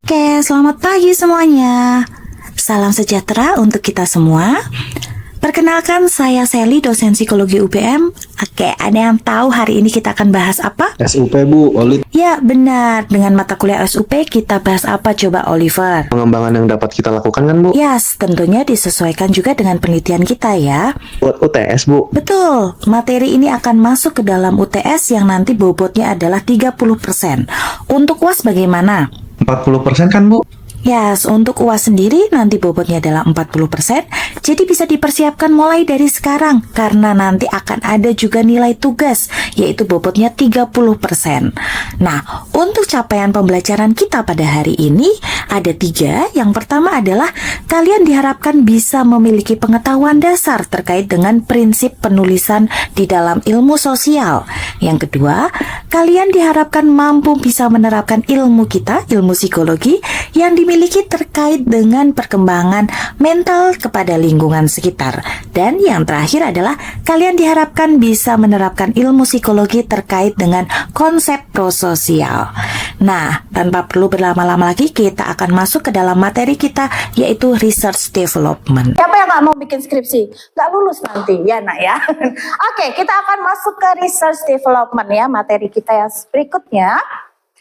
Oke, selamat pagi semuanya. Salam sejahtera untuk kita semua. Perkenalkan, saya Sally, dosen psikologi UPM. Oke, ada yang tahu hari ini kita akan bahas apa? SUP Bu, Olit. Ya, benar. Dengan mata kuliah SUP, kita bahas apa coba, Oliver? Pengembangan yang dapat kita lakukan kan Bu? Yes, tentunya disesuaikan juga dengan penelitian kita ya. Buat UTS Bu. Betul, materi ini akan masuk ke dalam UTS yang nanti bobotnya adalah 30%. Untuk UAS bagaimana? 40% kan Bu? Yes, untuk UAS sendiri nanti bobotnya adalah 40%, jadi bisa dipersiapkan mulai dari sekarang karena nanti akan ada juga nilai tugas, yaitu bobotnya 30%. Nah, untuk capaian pembelajaran kita pada hari ini ada 3. Yang pertama adalah kalian diharapkan bisa memiliki pengetahuan dasar terkait dengan prinsip penulisan di dalam ilmu sosial. Yang kedua, kalian diharapkan mampu bisa menerapkan ilmu kita, ilmu psikologi yang dimiliki terkait dengan perkembangan mental kepada lingkungan sekitar. Dan yang terakhir adalah kalian diharapkan bisa menerapkan ilmu psikologi terkait dengan konsep prososial. Nah, tanpa perlu berlama-lama lagi, kita akan masuk ke dalam materi kita, yaitu research development. Siapa yang nggak mau bikin skripsi? Nggak lulus nanti, ya nak ya. Oke, kita akan masuk ke research development ya, materi kita yang berikutnya.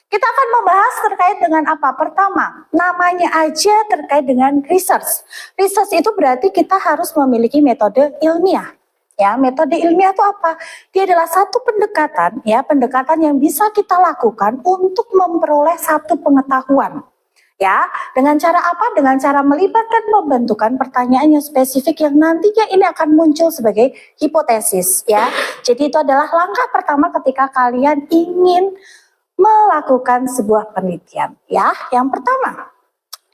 Kita akan membahas terkait dengan apa? Pertama, namanya aja terkait dengan research. Research itu berarti kita harus memiliki metode ilmiah. Ya, metode ilmiah itu apa? Dia adalah satu pendekatan, ya, pendekatan yang bisa kita lakukan untuk memperoleh satu pengetahuan. Ya, dengan cara apa? Dengan cara melibatkan pembentukan pertanyaan yang spesifik yang nantinya ini akan muncul sebagai hipotesis, ya. Jadi itu adalah langkah pertama ketika kalian ingin melakukan sebuah penelitian, ya. Yang pertama,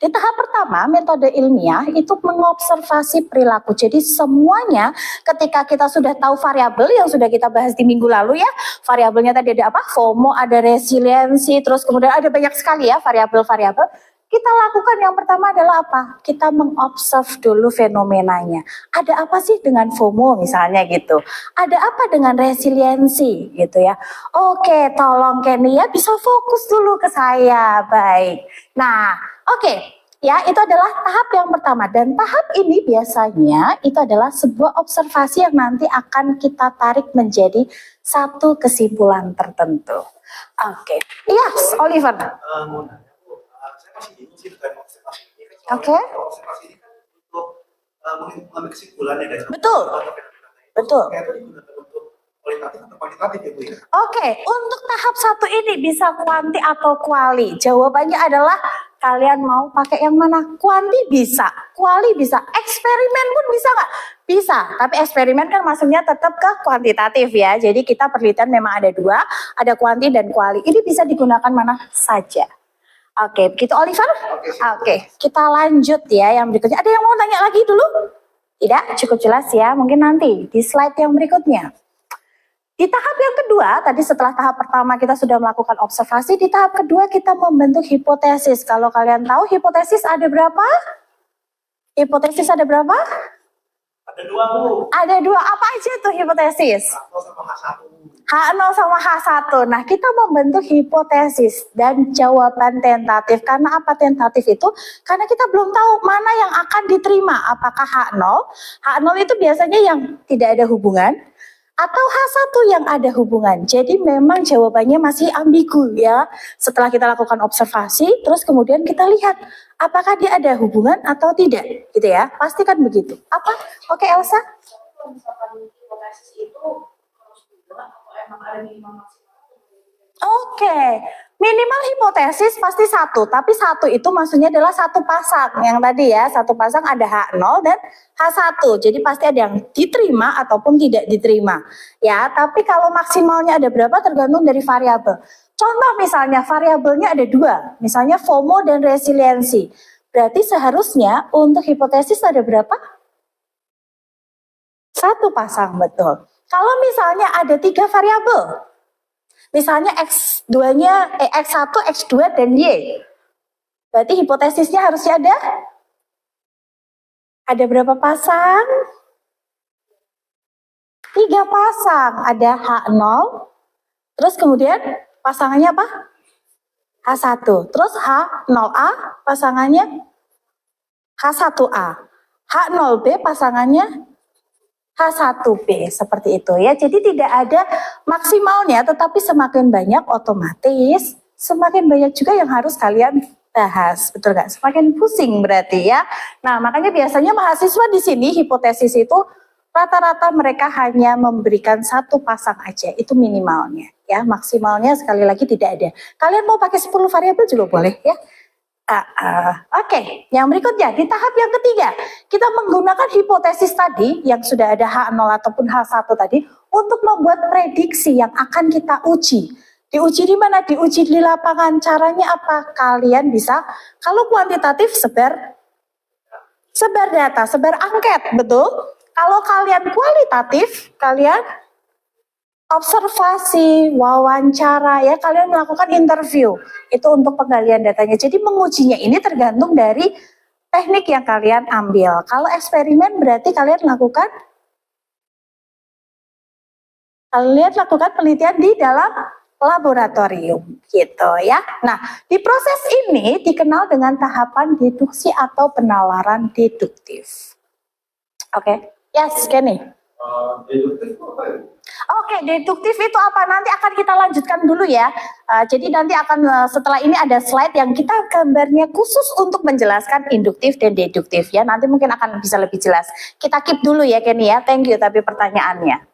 di tahap pertama, metode ilmiah itu mengobservasi perilaku. Jadi semuanya ketika kita sudah tahu variabel yang sudah kita bahas di minggu lalu ya, variabelnya tadi ada apa? FOMO, ada resiliensi, terus kemudian ada banyak sekali ya variabel-variabel. Kita lakukan yang pertama adalah apa? Kita mengobserv dulu fenomenanya. Ada apa sih dengan FOMO misalnya gitu? Ada apa dengan resiliensi gitu ya? Oke, tolong Kenny ya bisa fokus dulu ke saya. Baik. Nah, oke. Ya, itu adalah tahap yang pertama. Dan tahap ini biasanya itu adalah sebuah observasi yang nanti akan kita tarik menjadi satu kesimpulan tertentu. Oke. Yes, Oliver. Masih bingung sih dengan observasi ini. Oke. Observasi ini kan untuk mengambil kesimpulannya dari Betul. Betul. Itu digunakan untuk kualitatif atau kuantitatif ya Bu ya? Oke, untuk tahap satu ini bisa kuanti atau kuali. Jawabannya adalah kalian mau pakai yang mana? Kuanti bisa, kuali bisa, eksperimen pun bisa nggak? Bisa, tapi eksperimen kan maksudnya tetap ke kuantitatif ya. Jadi kita penelitian memang ada 2, ada kuanti dan kuali. Ini bisa digunakan mana saja. Oke, begitu Oliver? Oke, kita lanjut ya yang berikutnya. Ada yang mau tanya lagi dulu? Tidak, cukup jelas ya. Mungkin nanti di slide yang berikutnya. Di tahap yang kedua, tadi setelah tahap pertama kita sudah melakukan observasi, di tahap kedua kita membentuk hipotesis. Kalau kalian tahu hipotesis ada berapa? Hipotesis ada berapa? Ada 2 Bu. Ada 2, apa aja tuh hipotesis? H0 sama H1. H0 sama H1. Nah, kita membentuk hipotesis dan jawaban tentatif. Karena apa tentatif itu? Karena kita belum tahu mana yang akan diterima. Apakah H0? H0 itu biasanya yang tidak ada hubungan atau H1 yang ada hubungan. Jadi memang jawabannya masih ambigu ya. Setelah kita lakukan observasi, terus kemudian kita lihat apakah dia ada hubungan atau tidak, gitu ya. Pastikan begitu. Apa? Oke, Elsa? Oke, minimal hipotesis pasti 1, tapi 1 itu maksudnya adalah satu pasang. Yang tadi ya, satu pasang ada H0 dan H1. Jadi pasti ada yang diterima ataupun tidak diterima. Ya, tapi kalau maksimalnya ada berapa tergantung dari variabel. Contoh misalnya variabelnya ada 2, misalnya FOMO dan resiliensi. Berarti seharusnya untuk hipotesis ada berapa? 1 pasang, betul. Kalau misalnya ada 3 variabel, misalnya X2-nya, X1, X2, dan Y. Berarti hipotesisnya harusnya ada berapa pasang? 3 pasang. Ada H0, terus kemudian pasangannya apa? H1. Terus H0A pasangannya H1A. H0B pasangannya H1B, seperti itu ya. Jadi tidak ada maksimalnya, tetapi semakin banyak otomatis semakin banyak juga yang harus kalian bahas, betul nggak? Semakin pusing berarti ya. Nah, makanya biasanya mahasiswa di sini hipotesis itu rata-rata mereka hanya memberikan satu pasang aja, itu minimalnya ya. Maksimalnya sekali lagi tidak ada. Kalian mau pakai 10 variabel juga boleh ya. Oke, yang berikutnya di tahap yang ketiga kita menggunakan hipotesis tadi yang sudah ada H0 ataupun H1 tadi untuk membuat prediksi yang akan kita uji. Diuji di mana? Diuji di lapangan. Caranya apa? Kalian bisa, kalau kuantitatif sebar data, sebar angket, betul? Kalau kalian kualitatif, kalian observasi, wawancara, ya kalian melakukan interview. Itu untuk penggalian datanya. Jadi mengujinya ini tergantung dari teknik yang kalian ambil. Kalau eksperimen berarti kalian lakukan penelitian di dalam laboratorium gitu ya. Nah, di proses ini dikenal dengan tahapan deduksi atau penalaran deduktif. Oke, yes, Kenny. Deduktif itu apa ya? Oke, deduktif itu apa? Nanti akan kita lanjutkan dulu ya. Jadi nanti akan setelah ini ada slide yang kita gambarnya khusus untuk menjelaskan induktif dan deduktif ya. Nanti mungkin akan bisa lebih jelas. Kita keep dulu ya Kenny ya. Thank you tapi pertanyaannya.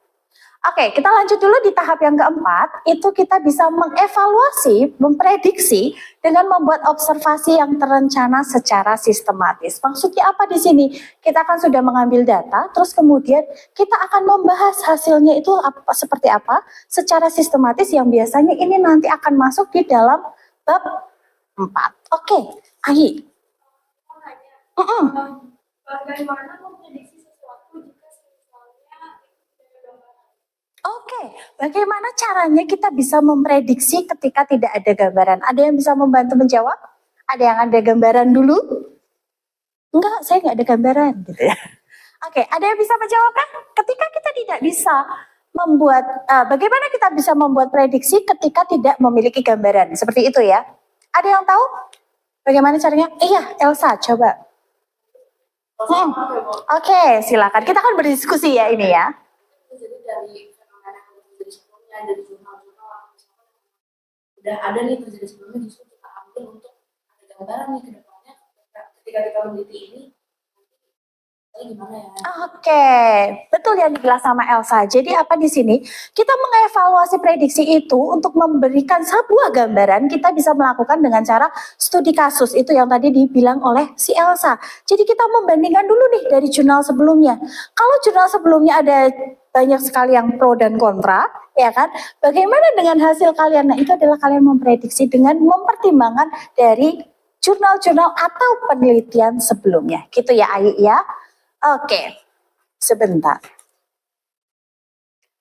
Oke, kita lanjut dulu di tahap yang keempat. Itu kita bisa mengevaluasi, memprediksi dengan membuat observasi yang terencana secara sistematis. Maksudnya apa di sini? Kita akan sudah mengambil data, terus kemudian kita akan membahas hasilnya itu seperti apa secara sistematis yang biasanya ini nanti akan masuk di dalam bab 4. Oke, Ahi. Bagaimana memprediksi sesuatu jika misalnya Oke, bagaimana caranya kita bisa memprediksi ketika tidak ada gambaran? Ada yang bisa membantu menjawab? Ada yang ada gambaran dulu? Enggak, saya nggak ada gambaran. Gitu ya. Oke, ada yang bisa menjawab kan? Ketika kita tidak bisa membuat, bagaimana kita bisa membuat prediksi ketika tidak memiliki gambaran? Seperti itu ya. Ada yang tahu? Bagaimana caranya? Iya, Elsa, coba. Oke, silakan. Kita akan berdiskusi ya ini ya. jadi dari fenomena yang terjadi sebelumnya, dari jurnal-jurnal udah ada nih terjadi sebelumnya, justru kita ambil untuk ada gambaran nih ke depannya ketika kita meneliti ini gimana ya. Oke, betul yang dijelas sama Elsa. Jadi apa di sini? Kita mengevaluasi prediksi itu untuk memberikan sebuah gambaran. Kita bisa melakukan dengan cara studi kasus. Itu yang tadi dibilang oleh si Elsa. Jadi kita membandingkan dulu nih dari jurnal sebelumnya. Kalau jurnal sebelumnya ada banyak sekali yang pro dan kontra, ya kan? Bagaimana dengan hasil kalian? Nah, itu adalah kalian memprediksi dengan mempertimbangkan dari jurnal-jurnal atau penelitian sebelumnya. Gitu ya, Ayi ya. Oke, sebentar.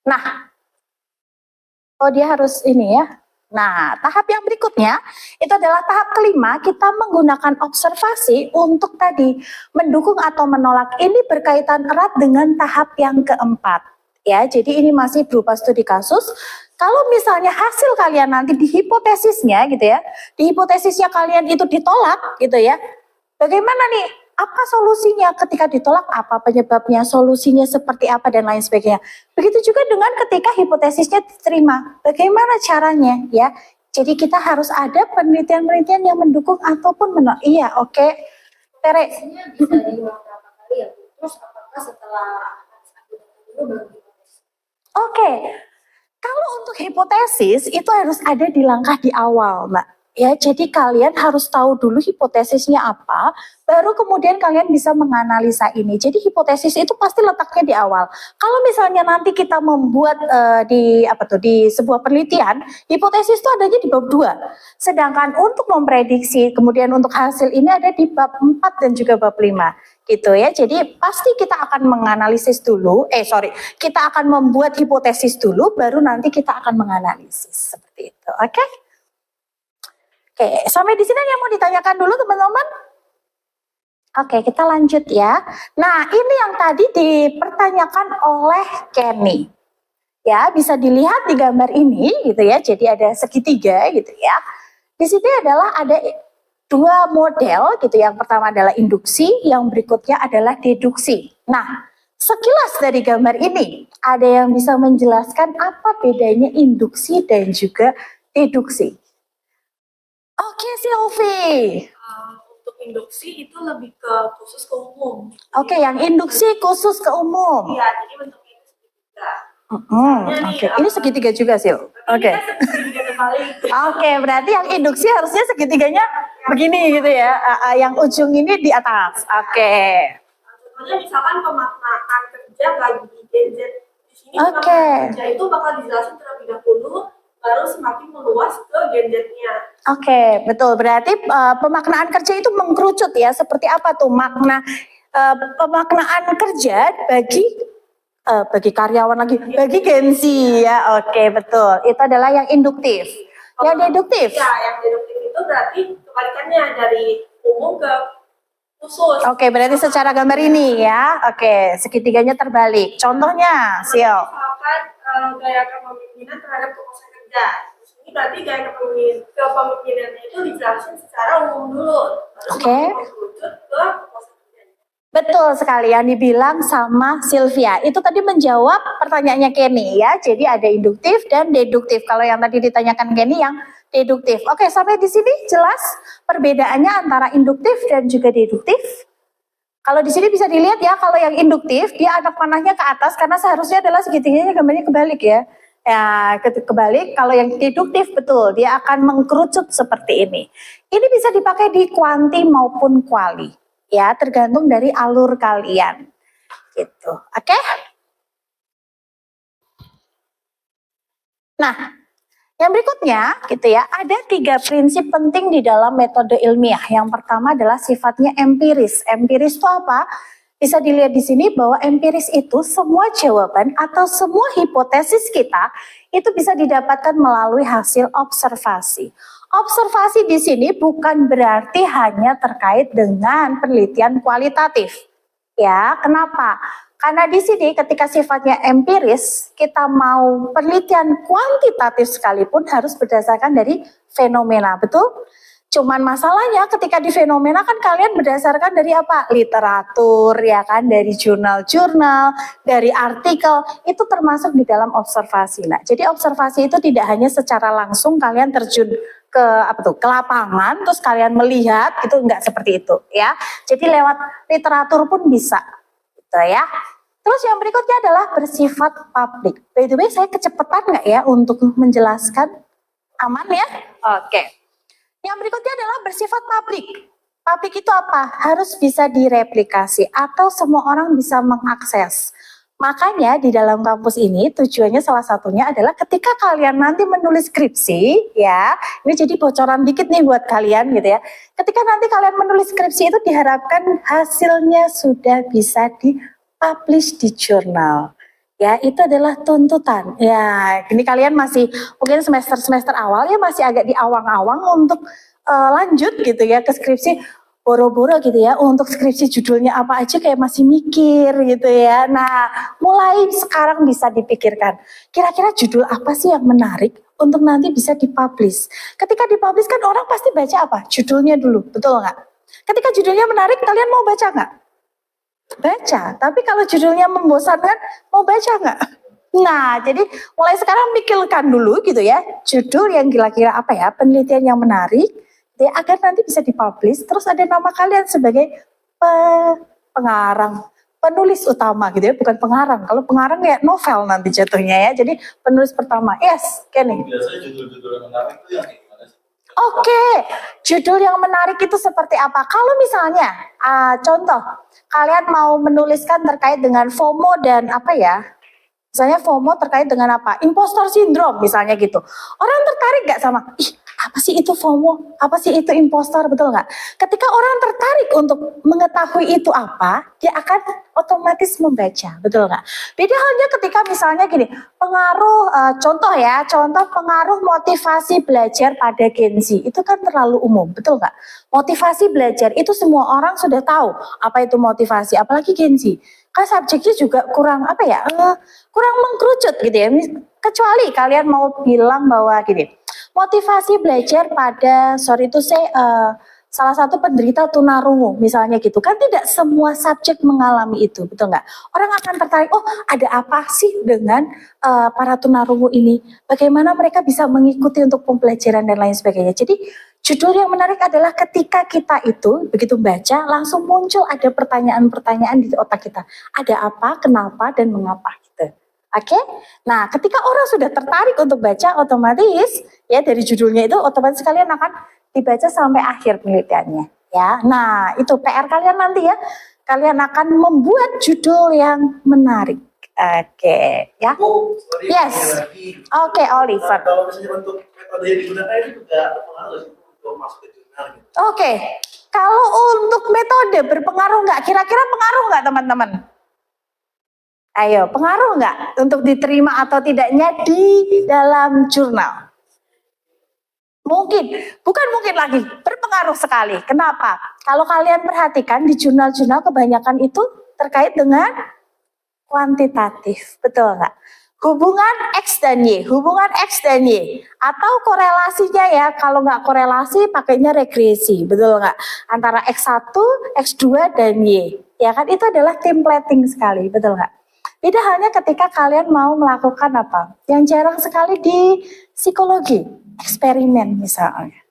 Nah, dia harus ini ya. Nah, tahap yang berikutnya itu adalah tahap kelima. Kita menggunakan observasi untuk tadi mendukung atau menolak. Ini berkaitan erat dengan tahap yang keempat. Ya, jadi ini masih berupa studi kasus. Kalau misalnya hasil kalian nanti di hipotesisnya gitu ya, di hipotesisnya kalian itu ditolak gitu ya. Bagaimana nih? Apa solusinya ketika ditolak, apa penyebabnya, solusinya seperti apa, dan lain sebagainya. Begitu juga dengan ketika hipotesisnya diterima, bagaimana caranya ya. Jadi kita harus ada penelitian-penelitian yang mendukung ataupun menolak. Iya, oke. Tere. Bisa diulang berapa kali ya, terus apakah setelah dulu baru hipotesis? Oke, kalau untuk hipotesis itu harus ada di langkah di awal, Mbak. Ya, jadi kalian harus tahu dulu hipotesisnya apa, baru kemudian kalian bisa menganalisa ini. Jadi hipotesis itu pasti letaknya di awal. Kalau misalnya nanti kita membuat di sebuah penelitian, hipotesis itu adanya di bab 2. Sedangkan untuk memprediksi, kemudian untuk hasil ini ada di bab 4 dan juga bab 5. Gitu ya. Jadi pasti kita akan menganalisis dulu, kita akan membuat hipotesis dulu, baru nanti kita akan menganalisis. Seperti itu. Oke? Oke, sampai di sini yang mau ditanyakan dulu teman-teman? Oke, kita lanjut ya. Nah, ini yang tadi dipertanyakan oleh Kenny. Ya, bisa dilihat di gambar ini gitu ya. Jadi ada segitiga gitu ya. Di sini adalah ada dua model gitu. Yang pertama adalah induksi, yang berikutnya adalah deduksi. Nah, sekilas dari gambar ini, ada yang bisa menjelaskan apa bedanya induksi dan juga deduksi? Oke, Silvi. Untuk induksi itu lebih ke khusus ke umum. Oke, yang induksi khusus ke umum. Iya, jadi bentuknya itu segitiga. Oke, ini segitiga juga, Sil. Oke. Ini kan segitiga terbalik. Oke, berarti yang induksi harusnya segitiganya begini gitu ya. Yang ujung ini di atas. Oke. Contohnya misalkan pemaknaan kerja bagi Gen Z. Di sini Oke. pemaknaan kerja itu bakal dijelasin terlebih dahulu, baru semakin meluas ke Gen Z-nya. Oke, betul. Berarti pemaknaan kerja itu mengkerucut ya. Seperti apa tuh makna pemaknaan kerja bagi karyawan lagi, bagi Gen Z ya. Oke, betul. Itu adalah yang induktif. Yang deduktif. Ya, yang deduktif itu berarti kebalikannya dari umum ke khusus. Oke, berarti secara gambar ini ya. Oke, segitiganya terbalik. Contohnya, Sil. Misalkan gaya kepemimpinan terhadap kekuasaan kerja. Ini berarti gaya kepemimpinannya itu dijelasin secara umum dulu. Oke. Mengkerucut ke kekuasaan kerja. Betul sekali yang dibilang sama Sylvia. Itu tadi menjawab pertanyaannya Kenny ya. Jadi ada induktif dan deduktif. Kalau yang tadi ditanyakan Kenny yang deduktif. Oke, sampai di sini jelas perbedaannya antara induktif dan juga deduktif. Kalau di sini bisa dilihat ya, kalau yang induktif dia anak panahnya ke atas karena seharusnya adalah segitiganya gambarnya kebalik ya. Ya, kebalik. Kalau yang deduktif betul, dia akan mengkerucut seperti ini. Ini bisa dipakai di kuanti maupun kuali. Ya, tergantung dari alur kalian. Gitu. Oke? Nah, yang berikutnya gitu ya, ada 3 prinsip penting di dalam metode ilmiah. Yang pertama adalah sifatnya empiris. Empiris itu apa? Bisa dilihat di sini bahwa empiris itu semua jawaban atau semua hipotesis kita itu bisa didapatkan melalui hasil observasi. Observasi di sini bukan berarti hanya terkait dengan penelitian kualitatif. Ya, kenapa? Karena di sini ketika sifatnya empiris, kita mau penelitian kuantitatif sekalipun harus berdasarkan dari fenomena, betul? Cuman masalahnya ketika di fenomena kan kalian berdasarkan dari apa? Literatur, ya kan, dari jurnal-jurnal, dari artikel, itu termasuk di dalam observasi. Nah, jadi observasi itu tidak hanya secara langsung kalian terjun ke ke lapangan terus kalian melihat, itu enggak seperti itu ya. Jadi lewat literatur pun bisa. Gitu ya. Terus yang berikutnya adalah bersifat publik. By the way, saya kecepatan nggak ya untuk menjelaskan? Aman ya? Oke. Yang berikutnya adalah bersifat publik. Publik itu apa? Harus bisa direplikasi atau semua orang bisa mengakses. Makanya di dalam kampus ini tujuannya salah satunya adalah ketika kalian nanti menulis skripsi, ya, ini jadi bocoran dikit nih buat kalian gitu ya. Ketika nanti kalian menulis skripsi itu diharapkan hasilnya sudah bisa dipublish di jurnal. Ya, itu adalah tuntutan. Ya, ini kalian masih mungkin semester awal ya masih agak di awang-awang untuk lanjut gitu ya ke skripsi. Boro-boro gitu ya, untuk skripsi judulnya apa aja kayak masih mikir gitu ya. Nah, mulai sekarang bisa dipikirkan, kira-kira judul apa sih yang menarik untuk nanti bisa dipublish. Ketika dipublish kan orang pasti baca apa? Judulnya dulu, betul nggak? Ketika judulnya menarik, kalian mau baca nggak? Baca, tapi kalau judulnya membosankan, mau baca nggak? Nah, jadi mulai sekarang pikirkan dulu gitu ya, judul yang kira-kira apa ya, penelitian yang menarik, ya, agar nanti bisa dipublish, terus ada nama kalian sebagai pengarang, penulis utama gitu ya, bukan pengarang. Kalau pengarang kayak novel nanti jatuhnya ya, jadi penulis pertama. Yes, Kenny. Biasanya judul-judul yang menarik itu yang kayak gimana sih? Oke, judul yang menarik itu seperti apa? Kalau misalnya, contoh, kalian mau menuliskan terkait dengan FOMO dan apa ya? Misalnya FOMO terkait dengan apa? Impostor syndrome misalnya gitu. Orang tertarik nggak sama, ih apa sih itu FOMO? Apa sih itu impostor? Betul nggak? Ketika orang tertarik untuk mengetahui itu apa, dia akan otomatis membaca. Betul nggak? Beda halnya ketika misalnya gini, pengaruh, contoh pengaruh motivasi belajar pada Gen Z. Itu kan terlalu umum, betul nggak? Motivasi belajar itu semua orang sudah tahu apa itu motivasi, apalagi Gen Z. Kan subjeknya juga kurang apa ya, kurang mengkerucut gitu ya. Kecuali kalian mau bilang bahwa gini, motivasi belajar pada salah satu penderita tunarungu misalnya gitu kan, tidak semua subjek mengalami itu, betul nggak? Orang akan tertarik, oh ada apa sih dengan para tunarungu ini, bagaimana mereka bisa mengikuti untuk pembelajaran dan lain sebagainya. Jadi judul yang menarik adalah ketika kita itu begitu baca langsung muncul ada pertanyaan-pertanyaan di otak kita, ada apa, kenapa, dan mengapa gitu. Oke, nah ketika orang sudah tertarik untuk baca, otomatis ya dari judulnya itu otomatis kalian akan dibaca sampai akhir penelitiannya ya. Nah itu PR kalian nanti ya, kalian akan membuat judul yang menarik. Oke ya. Bu, sorry, Yes. lagi. Oke Oliver. Kalau misalnya untuk metode yang digunakan itu juga berpengaruh sih untuk masuk ke jurnal gitu. Oke, kalau untuk metode berpengaruh nggak? Kira-kira pengaruh nggak teman-teman? Ayo, pengaruh nggak untuk diterima atau tidaknya di dalam jurnal? Mungkin, bukan mungkin lagi, berpengaruh sekali. Kenapa? Kalau kalian perhatikan di jurnal-jurnal kebanyakan itu terkait dengan kuantitatif, betul nggak? Hubungan X dan Y, hubungan X dan Y, atau korelasinya ya, kalau nggak korelasi pakainya regresi, betul nggak? Antara X1, X2, dan Y, ya kan itu adalah templating sekali, betul nggak? Beda halnya ketika kalian mau melakukan apa? Yang jarang sekali di psikologi, eksperimen misalnya.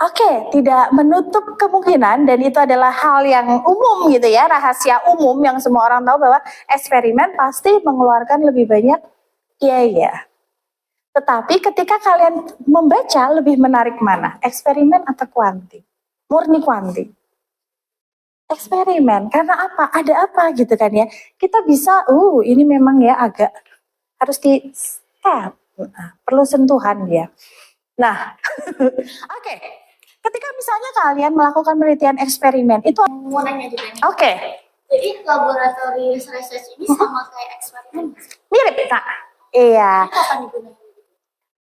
Oke, tidak menutup kemungkinan dan itu adalah hal yang umum gitu ya, rahasia umum yang semua orang tahu bahwa eksperimen pasti mengeluarkan lebih banyak biaya. Tetapi ketika kalian membaca lebih menarik mana? Eksperimen atau kuanti? Murni kuanti. Eksperimen, karena apa? Ada apa gitu kan ya? Kita bisa, ini memang ya agak harus di step, perlu sentuhan dia. Nah, oke. Ketika misalnya kalian melakukan penelitian eksperimen, itu Mau nanya juga nih. oke, Jadi laboratory research ini sama kayak eksperimen nggak sih? mirip Kak. Iya. Ini kapan digunakan?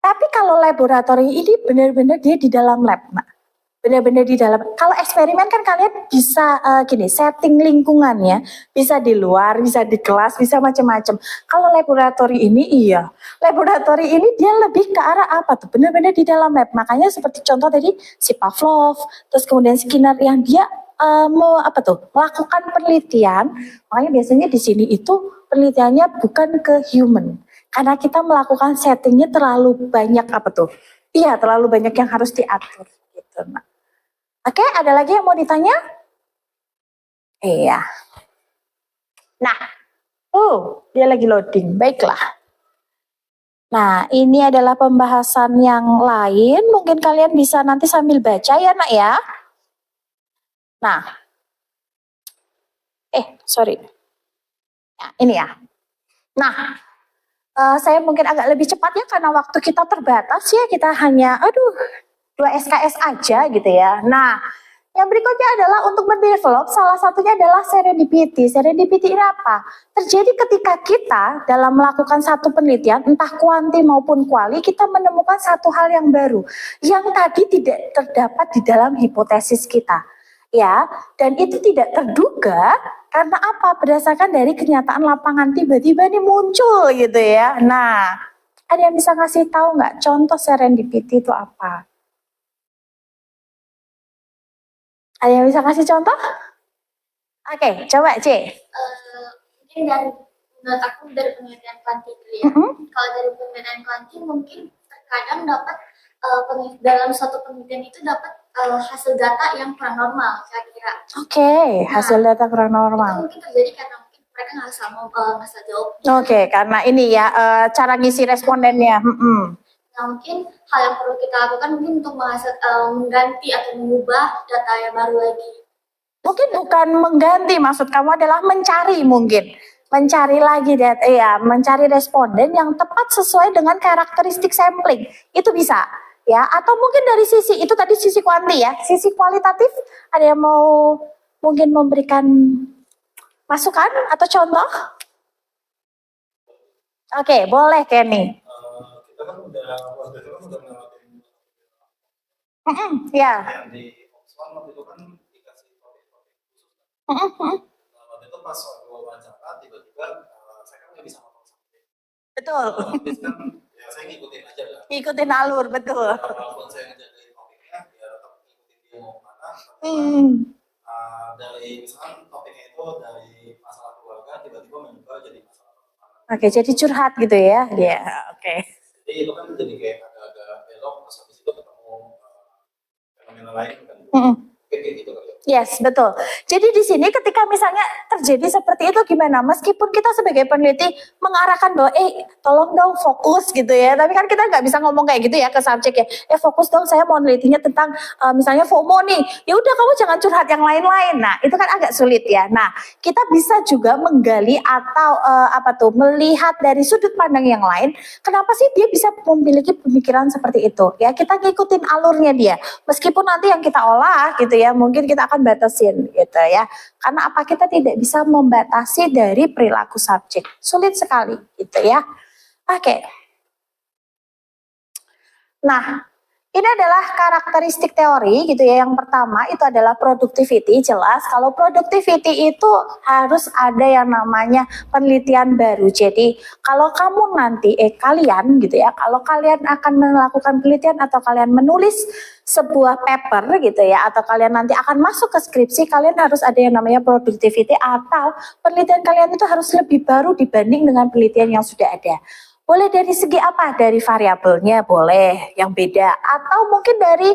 Tapi kalau laboratori ini benar-benar dia di dalam lab, Mak. Benar-benar di dalam. Kalau eksperimen kan kalian bisa setting lingkungannya, bisa di luar, bisa di kelas, bisa macam-macam. Kalau laboratori ini iya. Laboratori ini dia lebih ke arah apa tuh? Benar-benar di dalam lab. Makanya seperti contoh tadi si Pavlov, terus kemudian Skinner yang dia melakukan penelitian. Makanya biasanya di sini itu penelitiannya bukan ke human. Karena kita melakukan settingnya terlalu banyak Iya, terlalu banyak yang harus diatur gitu, Mak. Oke, ada lagi yang mau ditanya? Iya. Nah, dia lagi loading. Baiklah. Nah, ini adalah pembahasan yang lain. Mungkin kalian bisa nanti sambil baca ya, Nak ya. Nah, sorry. Nah, ini ya. Nah, saya mungkin agak lebih cepat ya karena waktu kita terbatas ya. Kita hanya, 2 SKS aja gitu ya. Nah, yang berikutnya adalah untuk mendevelop, salah satunya adalah serendipity. Serendipity ini apa? Terjadi ketika kita dalam melakukan satu penelitian, entah kuanti maupun kuali, kita menemukan satu hal yang baru, yang tadi tidak terdapat di dalam hipotesis kita. Ya, dan itu tidak terduga karena apa? Berdasarkan dari kenyataan lapangan tiba-tiba ini muncul gitu ya. Nah, ada yang bisa ngasih tahu nggak contoh serendipity itu apa? Ada yang bisa kasih contoh? Oke, coba C. Mungkin dari menurut aku dari penelitian kuanti dulu ya. Kalau dari penelitian kuanti mungkin terkadang dapat dalam suatu penelitian itu dapat hasil data yang kurang normal kira-kira. Oke, hasil data kurang Itu normal. mungkin terjadi karena mungkin mereka nggak sama nggak jawab. Oke, karena ini ya cara ngisi respondennya. Nah mungkin hal yang perlu kita lakukan mungkin untuk mengganti atau mengubah data yang baru lagi. Mungkin bukan mengganti, maksud kamu adalah mencari mungkin. Mencari lagi data, mencari responden yang tepat sesuai dengan karakteristik sampling. Itu bisa. Ya, atau mungkin dari sisi itu tadi sisi kuanti ya, sisi kualitatif ada yang mau mungkin memberikan masukan atau contoh? Oke, boleh Kenny. Kita kan waktu itu kan udah ngelewatin Ya. yang di Oxford waktu itu kan dikasih topik-topik khusus. Waktu itu pas wawancara tiba-tiba saya kan nggak bisa ngomong sampai. Betul. Habis kan ya saya ngikutin aja lah. Ikutin alur, betul. Walaupun saya ngejaga topiknya, ya tetap ikutin dia mau kemana. Dari misalkan topiknya itu dari masalah keluarga, tiba-tiba mencoba jadi masalah pertemanan. Oke, jadi curhat gitu ya. Ya, oke. Jadi itu kan jadi kayak agak-agak belok, terus habis itu ketemu fenomena lain kan. Oke, kayak gitu kali ya. Yes, betul. Jadi di sini ketika misalnya terjadi seperti itu gimana? Meskipun kita sebagai peneliti mengarahkan bahwa tolong dong fokus gitu ya. Tapi kan kita nggak bisa ngomong kayak gitu ya ke subjek ya. Fokus dong, saya mau nelitinya tentang misalnya FOMO nih. Ya udah kamu jangan curhat yang lain-lain. Nah, itu kan agak sulit ya. Nah, kita bisa juga menggali atau melihat dari sudut pandang yang lain. Kenapa sih dia bisa memiliki pemikiran seperti itu? Ya, kita ngikutin alurnya dia. Meskipun nanti yang kita olah gitu ya, mungkin kita akan batasin gitu ya. Karena apa, kita tidak bisa membatasi dari perilaku subjek. Sulit sekali gitu ya. Oke. Nah, ini adalah karakteristik teori gitu ya. Yang pertama itu adalah productivity. Jelas kalau productivity itu harus ada yang namanya penelitian baru. Jadi kalau kamu nanti kalian gitu ya, kalau kalian akan melakukan penelitian atau kalian menulis sebuah paper gitu ya, atau kalian nanti akan masuk ke skripsi, kalian harus ada yang namanya productivity atau penelitian kalian itu harus lebih baru dibanding dengan penelitian yang sudah ada. Boleh dari segi apa? Dari variabelnya boleh yang beda, atau mungkin dari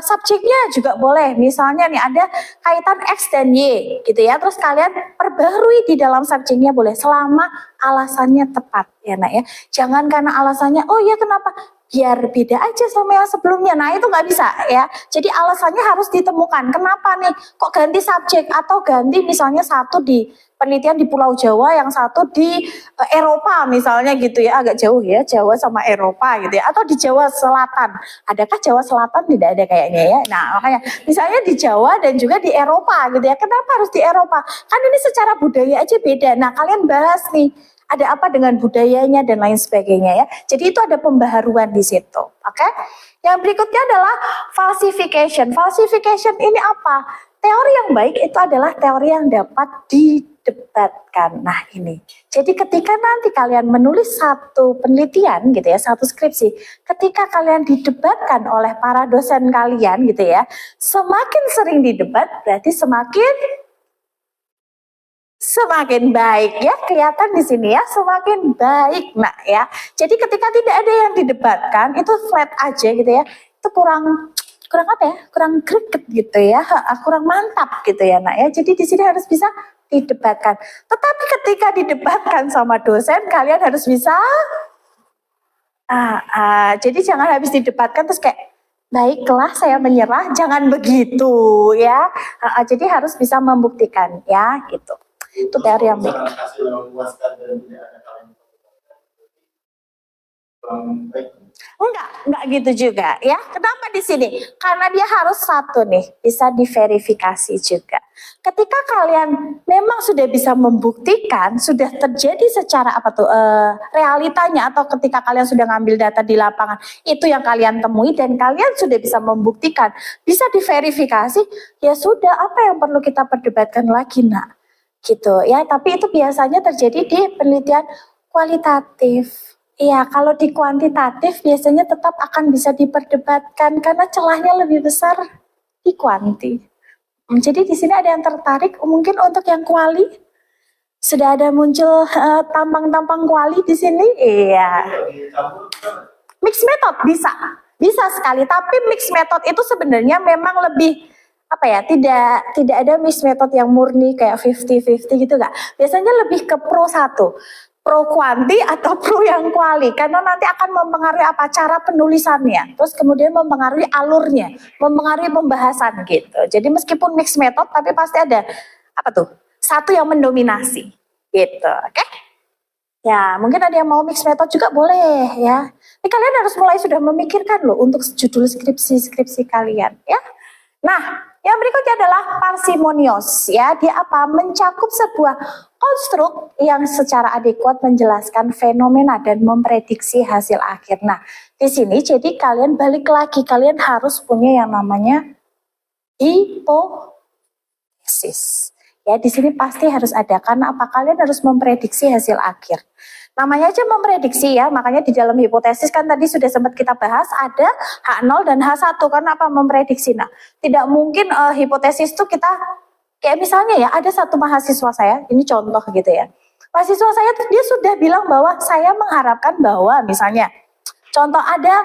subjeknya juga boleh. Misalnya nih ada kaitan X dan Y gitu ya, terus kalian perbarui di dalam subjeknya boleh selama alasannya tepat ya nak ya. Jangan karena alasannya oh ya kenapa, biar beda aja sama yang sebelumnya. Nah itu nggak bisa ya. Jadi alasannya harus ditemukan. Kenapa nih kok ganti subjek, atau ganti misalnya satu di penelitian di Pulau Jawa, yang satu di Eropa misalnya gitu ya, agak jauh ya Jawa sama Eropa gitu ya, atau di Jawa Selatan. Adakah Jawa Selatan? Tidak ada kayaknya ya. Nah makanya misalnya di Jawa dan juga di Eropa gitu ya. Kenapa harus di Eropa? Kan ini secara budaya aja beda. Nah kalian bahas nih, ada apa dengan budayanya dan lain sebagainya ya. Jadi itu ada pembaharuan di situ. Oke? Yang berikutnya adalah falsification. Falsification ini apa? Teori yang baik itu adalah teori yang dapat didebatkan. Nah ini. Jadi ketika nanti kalian menulis satu penelitian gitu ya, satu skripsi, ketika kalian didebatkan oleh para dosen kalian gitu ya, semakin sering didebat berarti semakin baik ya, kelihatan di sini ya, semakin baik. Nah ya, jadi ketika tidak ada yang didebatkan itu flat aja gitu ya, itu kurang apa ya, kurang greget gitu ya, kurang mantap gitu ya nak ya. Jadi di sini harus bisa didebatkan. Tetapi ketika didebatkan sama dosen, kalian harus bisa jadi jangan habis didebatkan terus kayak baiklah saya menyerah, jangan begitu ya. Jadi harus bisa membuktikan ya gitu. Itu teori yang baik. Hasil yang memuaskan dan tidak ada kalian baik. Enggak gitu juga ya. Kenapa di sini? Karena dia harus satu nih, bisa diverifikasi juga. Ketika kalian memang sudah bisa membuktikan, sudah terjadi secara realitanya, atau ketika kalian sudah ngambil data di lapangan, itu yang kalian temui dan kalian sudah bisa membuktikan, bisa diverifikasi, ya sudah, apa yang perlu kita perdebatkan lagi nak? Gitu ya. Tapi itu biasanya terjadi di penelitian kualitatif. Iya, kalau di kuantitatif biasanya tetap akan bisa diperdebatkan karena celahnya lebih besar di kuanti. Jadi di sini ada yang tertarik mungkin untuk yang kuali? Sudah ada muncul tampang-tampang kuali di sini? Iya. Mixed method bisa sekali. Tapi mixed method itu sebenarnya memang lebih tidak ada mixed method yang murni kayak 50-50 gitu nggak. Biasanya lebih ke pro satu. Pro kuanti atau pro yang kuali, karena nanti akan mempengaruhi apa, cara penulisannya, terus kemudian mempengaruhi alurnya, mempengaruhi pembahasan gitu. Jadi meskipun mixed method tapi pasti ada satu yang mendominasi gitu. Oke? Ya mungkin ada yang mau mixed method juga boleh ya. Ini kalian harus mulai sudah memikirkan loh untuk judul skripsi kalian ya. Nah, yang berikutnya adalah parsimonious ya. Dia apa? Mencakup sebuah konstruk yang secara adekuat menjelaskan fenomena dan memprediksi hasil akhir. Nah, di sini jadi kalian balik lagi, kalian harus punya yang namanya hipotesis. Ya, di sini pasti harus ada karena apa? Kalian harus memprediksi hasil akhir. Namanya aja memprediksi ya, makanya di dalam hipotesis kan tadi sudah sempat kita bahas ada H0 dan H1, karena apa? Memprediksi. Nah, tidak mungkin hipotesis itu kita, kayak misalnya ya, ada satu mahasiswa saya, ini contoh gitu ya. Mahasiswa saya tuh dia sudah bilang bahwa saya mengharapkan bahwa misalnya, contoh ada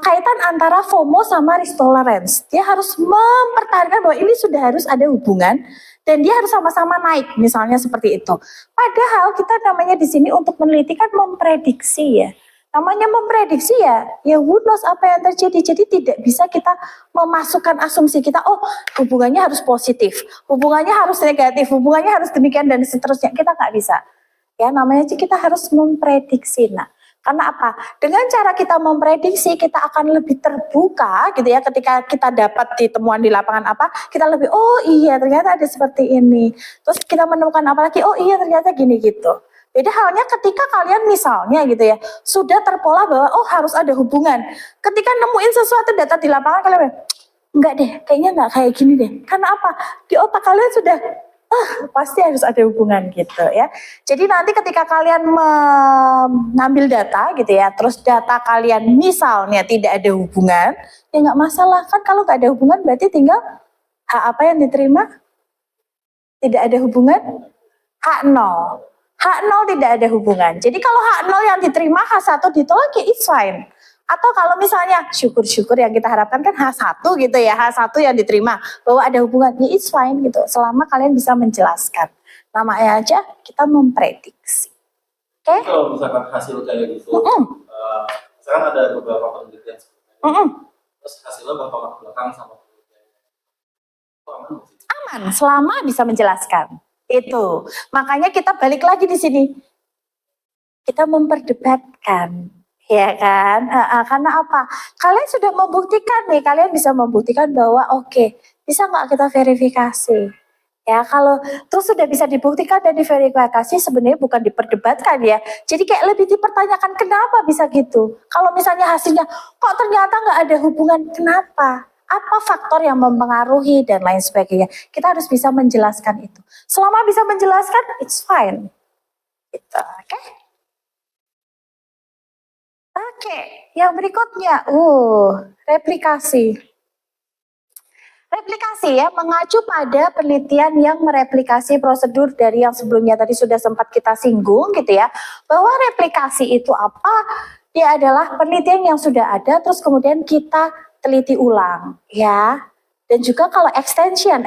kaitan antara FOMO sama risk tolerance. Dia harus mempertahankan bahwa ini sudah harus ada hubungan, dan dia harus sama-sama naik, misalnya seperti itu. Padahal kita namanya di sini untuk meneliti kan memprediksi ya. Namanya memprediksi ya who knows apa yang terjadi. Jadi tidak bisa kita memasukkan asumsi kita, oh hubungannya harus positif, hubungannya harus negatif, hubungannya harus demikian dan seterusnya. Kita nggak bisa. Ya namanya kita harus memprediksi. Nah, karena apa? Dengan cara kita memprediksi, kita akan lebih terbuka gitu ya. Ketika kita dapat ditemuan di lapangan apa, kita lebih, oh iya ternyata ada seperti ini. Terus kita menemukan apa lagi, oh iya ternyata gini gitu. Beda halnya ketika kalian misalnya gitu ya, sudah terpola bahwa oh harus ada hubungan. Ketika nemuin sesuatu data di lapangan, kalian enggak deh, kayaknya enggak kayak gini deh. Karena apa? Di otak kalian sudah pasti harus ada hubungan gitu ya. Jadi nanti ketika kalian mengambil data gitu ya, terus data kalian misalnya tidak ada hubungan, ya nggak masalah kan. Kalau nggak ada hubungan berarti tinggal H apa yang diterima? Tidak ada hubungan? H0. H0 tidak ada hubungan. Jadi kalau H0 yang diterima, H1 ditolak ya it's fine. Atau kalau misalnya syukur-syukur yang kita harapkan kan H1 gitu ya, H1 yang diterima bahwa ada hubungan, ya it's fine gitu. Selama kalian bisa menjelaskan. Namanya aja kita memprediksi. Oke? Kalau misalkan hasil kayak gitu, sekarang ada beberapa penelitian terus hasilnya bertolak belakang sama penelitian. Itu aman nggak sih? Aman, selama bisa menjelaskan. Itu. Makanya kita balik lagi di sini. Kita memperdebatkan. Ya kan, karena apa? Kalian sudah membuktikan nih, kalian bisa membuktikan bahwa oke, bisa nggak kita verifikasi? Ya kalau terus sudah bisa dibuktikan dan diverifikasi, sebenarnya bukan diperdebatkan ya. Jadi kayak lebih dipertanyakan kenapa bisa gitu. Kalau misalnya hasilnya kok ternyata nggak ada hubungan, kenapa? Apa faktor yang mempengaruhi dan lain sebagainya. Kita harus bisa menjelaskan itu. Selama bisa menjelaskan, it's fine. Gitu, oke? Oke, yang berikutnya, replikasi. Replikasi ya, mengacu pada penelitian yang mereplikasi prosedur dari yang sebelumnya tadi sudah sempat kita singgung gitu ya, bahwa replikasi itu apa? Dia adalah penelitian yang sudah ada, terus kemudian kita teliti ulang ya. Dan juga kalau extension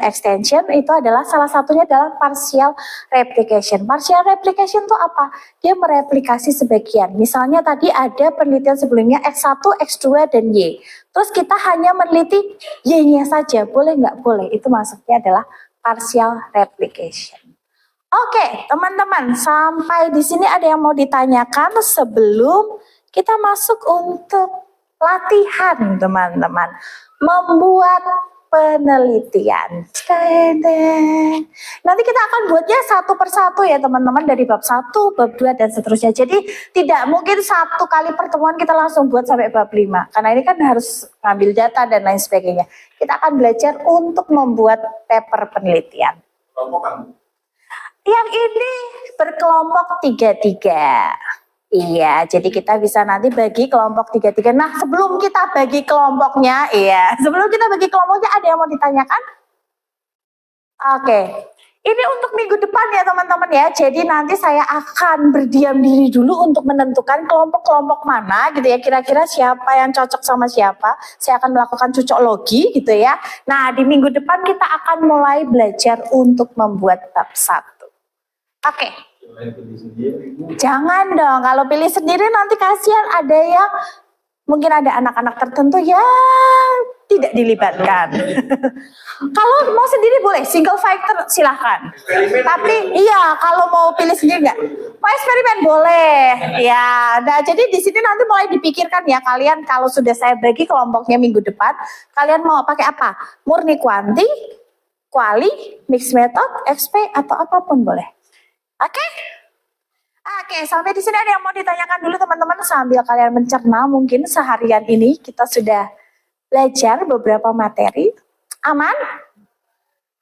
itu adalah salah satunya adalah partial replication. Partial replication itu apa? Dia mereplikasi sebagian. Misalnya tadi ada penelitian sebelumnya X1, X2, dan Y. Terus kita hanya meneliti Y-nya saja. Boleh nggak? Boleh. Itu maksudnya adalah partial replication. Oke, teman-teman. Sampai di sini ada yang mau ditanyakan sebelum kita masuk untuk latihan, teman-teman. Membuat penelitian. Nanti kita akan buatnya satu persatu ya teman-teman, dari bab 1, bab 2 dan seterusnya. Jadi tidak mungkin satu kali pertemuan kita langsung buat sampai bab 5. Karena ini kan harus ngambil data dan lain sebagainya. Kita akan belajar untuk membuat paper penelitian. Kelompokan. Yang ini berkelompok 3-3. Iya, jadi kita bisa nanti bagi kelompok 3-3. Nah, sebelum kita bagi kelompoknya, ada yang mau ditanyakan? Oke, ini untuk minggu depan ya teman-teman ya. Jadi nanti saya akan berdiam diri dulu untuk menentukan kelompok-kelompok mana gitu ya. Kira-kira siapa yang cocok sama siapa. Saya akan melakukan cocok logi gitu ya. Nah, di minggu depan kita akan mulai belajar untuk membuat bab 1. Oke. Jangan dong, kalau pilih sendiri nanti kasihan ada yang mungkin ada anak-anak tertentu yang tidak dilibatkan. Kalau mau sendiri boleh, single fighter silahkan. Tapi iya, kalau mau pilih sendiri enggak. Mau eksperimen boleh. Ya, nah jadi di sini nanti mulai dipikirkan ya kalian kalau sudah saya bagi kelompoknya minggu depan, kalian mau pakai apa? Murni kuanti, kuali, mixed method, XP atau apapun boleh. Oke? Oke, sampai di sini ada yang mau ditanyakan dulu teman-teman sambil kalian mencerna. Mungkin seharian ini kita sudah belajar beberapa materi. Aman?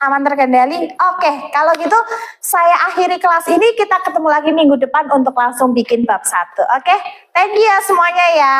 Aman terkendali. Oke, kalau gitu saya akhiri kelas ini, kita ketemu lagi minggu depan untuk langsung bikin bab 1. Oke, thank you ya semuanya ya.